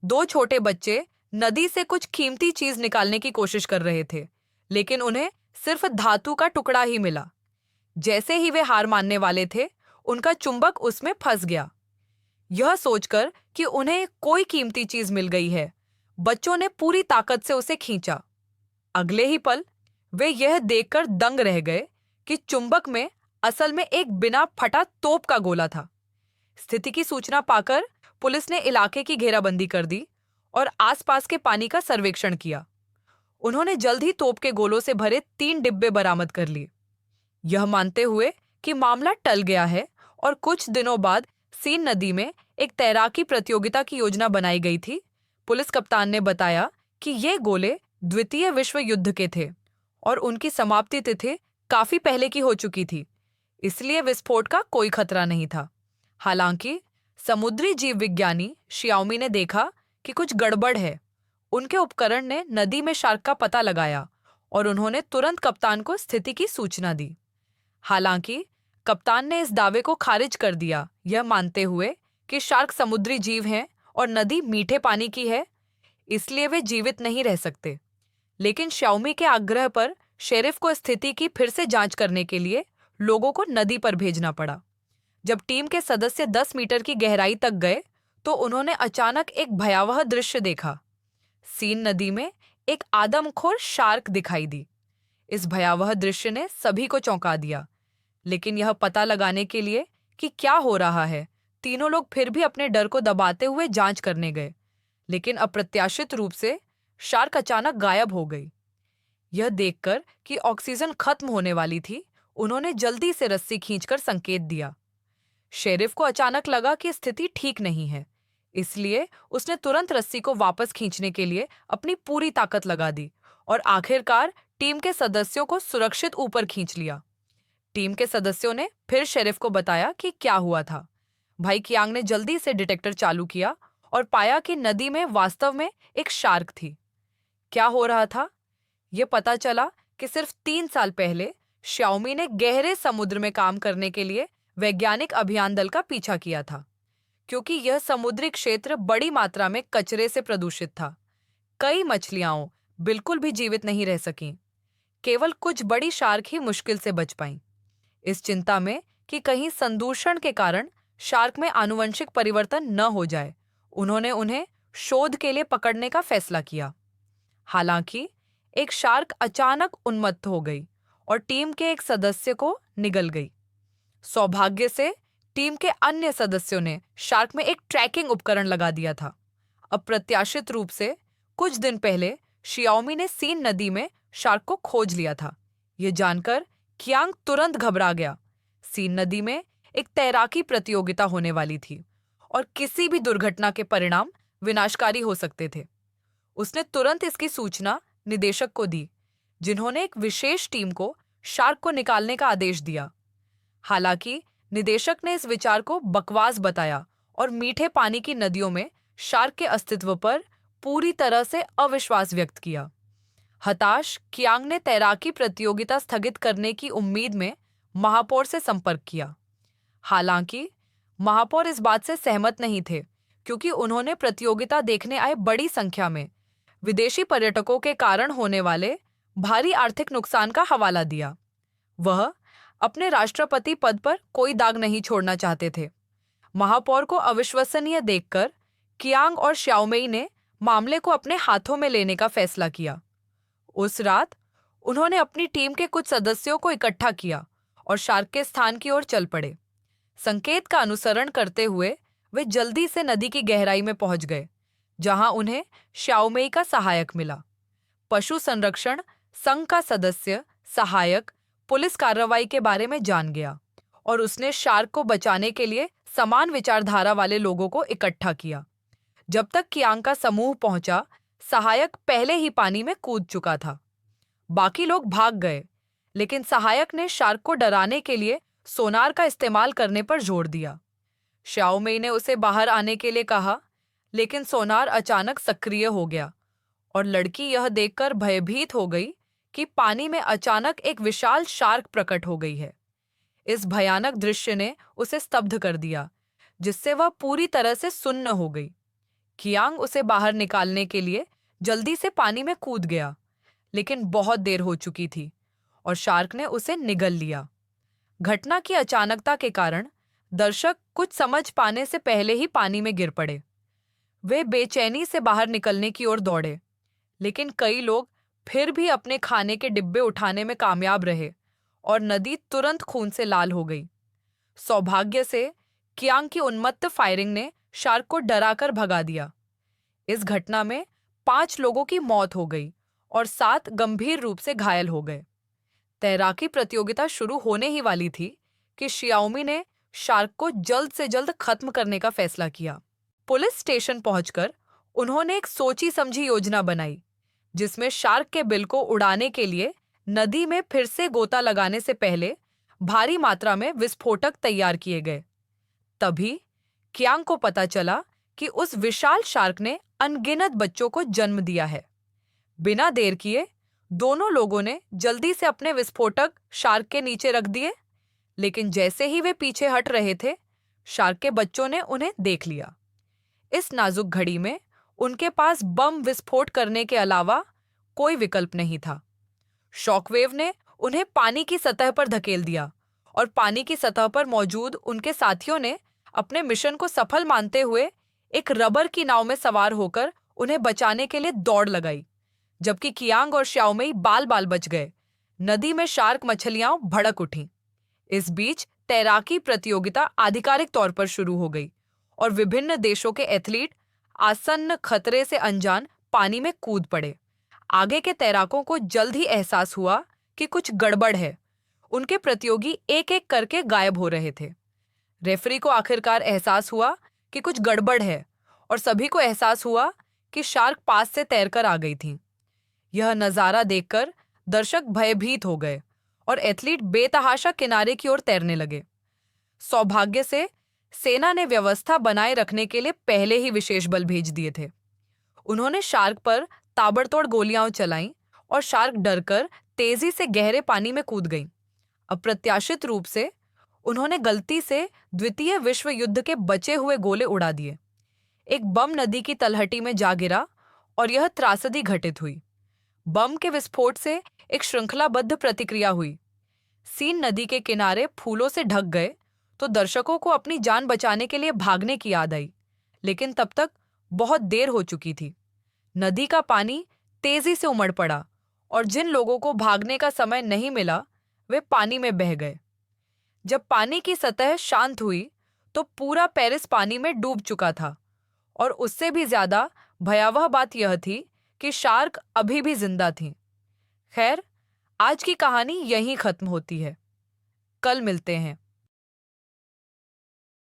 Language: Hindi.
दो छोटे बच्चे नदी से कुछ कीमती चीज निकालने की कोशिश कर रहे थे, लेकिन उन्हें सिर्फ धातु का टुकड़ा ही मिला। जैसे ही वे हार मानने वाले थे, उनका चुंबक उसमें फंस गया। यह सोचकर कि उन्हें कोई कीमती चीज मिल गई है, बच्चों ने पूरी ताकत से उसे खींचा। अगले ही पल वे यह देखकर दंग रह गए कि चुंबक में असल में एक बिना फटा तोप का गोला था। स्थिति की सूचना पाकर पुलिस ने इलाके की घेराबंदी कर दी और आसपास के पानी का सर्वेक्षण किया। उन्होंने जल्द ही तोप के गोलों से भरे 3 डिब्बे बरामद कर लिए, यह मानते हुए कि मामला टल गया है। और कुछ दिनों बाद सीन नदी में एक तैराकी प्रतियोगिता की योजना बनाई गई थी। पुलिस कप्तान ने बताया कि ये गोले द्वितीय विश्व युद्ध के थे और उनकी समाप्ति तिथि काफी पहले की हो चुकी थी, इसलिए विस्फोट का कोई खतरा नहीं था। हालांकि समुद्री जीव विज्ञानी शियाओमी ने देखा कि कुछ गड़बड़ है। उनके उपकरण ने नदी में शार्क का पता लगाया और उन्होंने तुरंत कप्तान को स्थिति की सूचना दी। हालांकि कप्तान ने इस दावे को खारिज कर दिया, यह मानते हुए कि शार्क समुद्री जीव हैं और नदी मीठे पानी की है, इसलिए वे जीवित नहीं रह सकते। लेकिन श्याओमी के आग्रह पर शेरिफ को स्थिति की फिर से जांच करने के लिए लोगों को नदी पर भेजना पड़ा। जब टीम के सदस्य 10 मीटर की गहराई तक गए तो उन्होंने अचानक एक भयावह दृश्य देखा। सीन नदी में एक आदमखोर शार्क दिखाई दी। इस भयावह दृश्य ने सभी को चौंका दिया, लेकिन यह पता लगाने के लिए कि क्या हो रहा है, तीनों लोग फिर भी अपने डर को दबाते हुए जांच करने गए। लेकिन अप्रत्याशित रूप से शार्क अचानक गायब हो गई। यह देखकर कि ऑक्सीजन खत्म होने वाली थी, उन्होंने जल्दी से रस्सी खींचकर संकेत दिया। शेरिफ को अचानक लगा कि स्थिति ठीक नहीं है, इसलिए उसने तुरंत रस्सी को वापस खींचने के लिए अपनी पूरी ताकत लगा दी और आखिरकार टीम के सदस्यों को सुरक्षित ऊपर खींच लिया। टीम के सदस्यों ने फिर शेरिफ को बताया कि क्या हुआ था। भाई कियांग ने जल्दी से डिटेक्टर चालू किया और पाया कि नदी में वास्तव में एक शार्क थी। क्या हो रहा था? ये पता चला कि सिर्फ 3 साल पहले श्याओमी ने गहरे समुद्र में काम करने के लिए वैज्ञानिक अभियान दल का पीछा किया था, क्योंकि यह समुद्री क्षेत्र बड़ी मात्रा में कचरे से प्रदूषित था। कई मछलियां बिल्कुल भी जीवित नहीं रह सकीं। केवल कुछ बड़ी शार्क ही मुश्किल से बच पाईं। इस चिंता में कि कहीं संदूषण के कारण शार्क में आनुवंशिक परिवर्तन न हो जाए, उन्होंने उन्हें शोध के लिए पकड़ने का फैसला किया। हालांकि एक शार्क अचानक उन्मत्त हो गई और टीम के एक सदस्य को निगल गई। सौभाग्य से टीम के अन्य सदस्यों ने शार्क में एक ट्रैकिंग उपकरण लगा दिया था। अप्रत्याशित रूप से कुछ दिन पहले शियाओमी ने सीन नदी में शार्क को खोज लिया था। ये जानकर कियांग तुरंत घबरा गया। सीन नदी में एक तैराकी प्रतियोगिता होने वाली थी और किसी भी दुर्घटना के परिणाम विनाशकारी हो सकते थे। उसने तुरंत इसकी सूचना निदेशक को दी, जिन्होंने एक विशेष टीम को शार्क को निकालने का आदेश दिया। हालांकि निदेशक ने इस विचार को बकवास बताया और मीठे पानी की नदियों में शार्क के अस्तित्व पर पूरी तरह से अविश्वास व्यक्त किया। हताश कियांग ने तैराकी प्रतियोगिता स्थगित करने की उम्मीद में महापौर से संपर्क किया। हालांकि महापौर इस बात से सहमत नहीं थे, क्योंकि उन्होंने प्रतियोगिता देखने आए बड़ी संख्या में विदेशी पर्यटकों के कारण होने वाले भारी आर्थिक नुकसान का हवाला दिया। वह अपने राष्ट्रपति पद पर कोई दाग नहीं छोड़ना चाहते थे। महापौर को अविश्वसनीय देखकर कियांग और श्याओमेई ने मामले को अपने हाथों में लेने का फैसला किया। उस रात उन्होंने अपनी टीम के कुछ सदस्यों को इकट्ठा किया और शार्क के स्थान की ओर चल पड़े। संकेत का अनुसरण करते हुए वे जल्दी से नदी की गहराई में पहुंच गए, जहां उन्हें श्याओमेई का सहायक मिला। पशु संरक्षण संघ का सदस्य सहायक पुलिस कार्रवाई के बारे में जान गया और उसने शार्क को बचाने के लिए समान विचारधारा वाले लोगों को इकट्ठा किया। जब तक कियांग का समूह पहुंचा, सहायक पहले ही पानी में कूद चुका था। बाकी लोग भाग गए, लेकिन सहायक ने शार्क को डराने के लिए सोनार का इस्तेमाल करने पर जोर दिया। श्याओमेई ने उसे बाहर आने के लिए कहा, लेकिन सोनार अचानक सक्रिय हो गया और लड़की यह देखकर भयभीत हो गई कि पानी में अचानक एक विशाल शार्क प्रकट हो गई है। इस भयानक दृश्य ने उसे स्तब्ध कर दिया, जिससे वह पूरी तरह से सुन्न हो गई। कियांग उसे बाहर निकालने के लिए जल्दी से पानी में कूद गया, लेकिन बहुत देर हो चुकी थी और शार्क ने उसे निगल लिया। घटना की अचानकता के कारण दर्शक कुछ समझ पाने से पहले ही पानी में गिर पड़े। वे बेचैनी से बाहर निकलने की ओर दौड़े, लेकिन कई लोग फिर भी अपने खाने के डिब्बे उठाने में कामयाब रहे और नदी तुरंत खून से लाल हो गई। सौभाग्य से कियांग की उन्मत्त फायरिंग ने शार्क को डराकर भगा दिया। इस घटना में 5 लोगों की मौत हो गई और 7 गंभीर रूप से घायल हो गए। तैराकी प्रतियोगिता शुरू होने ही वाली थी कि शियाओमी ने शार्क को जल्द से जल्द खत्म करने का फैसला किया। पुलिस स्टेशन पहुंचकर उन्होंने एक सोची समझी योजना बनाई, जिसमें शार्क के बिल को उड़ाने के लिए नदी में फिर से गोता लगाने से पहले भारी मात्रा में विस्फोटक तैयार किए गए। तभी कियांग को पता चला कि उस विशाल शार्क ने अनगिनत बच्चों को जन्म दिया है। बिना देर किए दोनों लोगों ने जल्दी से अपने विस्फोटक शार्क के नीचे रख दिए, लेकिन जैसे ही वे पीछे हट रहे थे, शार्क के बच्चों ने उन्हें देख लिया। इस नाजुक घड़ी में उनके पास बम विस्फोट करने के अलावा कोई विकल्प नहीं था। शॉकवेव ने उन्हें पानी की सतह पर धकेल दिया और पानी की सतह पर मौजूद उनके साथियों ने अपने मिशन को सफल मानते हुए एक रबर की नाव में सवार होकर उन्हें बचाने के लिए दौड़ लगाई, जबकि कियांग और श्याओमेई बाल बाल बच गए। नदी में शार्क मछलियां भड़क उठीं। इस बीच तैराकी प्रतियोगिता आधिकारिक तौर पर शुरू हो गई और विभिन्न देशों के एथलीट आसन्न खतरे से अनजान पानी में कूद पड़े। आगे के तैराकों को जल्द ही एहसास हुआ कि कुछ गड़बड़ है। उनके प्रतियोगी एक एक करके गायब हो रहे थे। रेफरी को आखिरकार एहसास हुआ कि कुछ गड़बड़ है और सभी को एहसास हुआ कि शार्क पास से तैरकर आ गई थी। यह नज़ारा देखकर दर्शक भयभीत हो गए और एथलीट बेतहाशा किनारे की ओर तैरने लगे। सौभाग्य से सेना ने व्यवस्था बनाए रखने के लिए पहले ही विशेष बल भेज दिए थे। उन्होंने शार्क पर ताबड़तोड़ गोलियां चलाईं और शार्क डरकर तेजी से गहरे पानी में कूद गई। अप्रत्याशित रूप से उन्होंने गलती से द्वितीय विश्व युद्ध के बचे हुए गोले उड़ा दिए। एक बम नदी की तलहटी में जा गिरा और यह त्रासदी घटित हुई। बम के विस्फोट से एक श्रृंखलाबद्ध प्रतिक्रिया हुई। सीन नदी के किनारे फूलों से ढक गए तो दर्शकों को अपनी जान बचाने के लिए भागने की याद आई, लेकिन तब तक बहुत देर हो चुकी थी। नदी का पानी तेजी से उमड़ पड़ा और जिन लोगों को भागने का समय नहीं मिला वे पानी में बह गए। जब पानी की सतह शांत हुई तो पूरा पेरिस पानी में डूब चुका था और उससे भी ज्यादा भयावह बात यह थी कि शार्क अभी भी जिंदा थी। खैर, आज की कहानी यहीं खत्म होती है। कल मिलते हैं।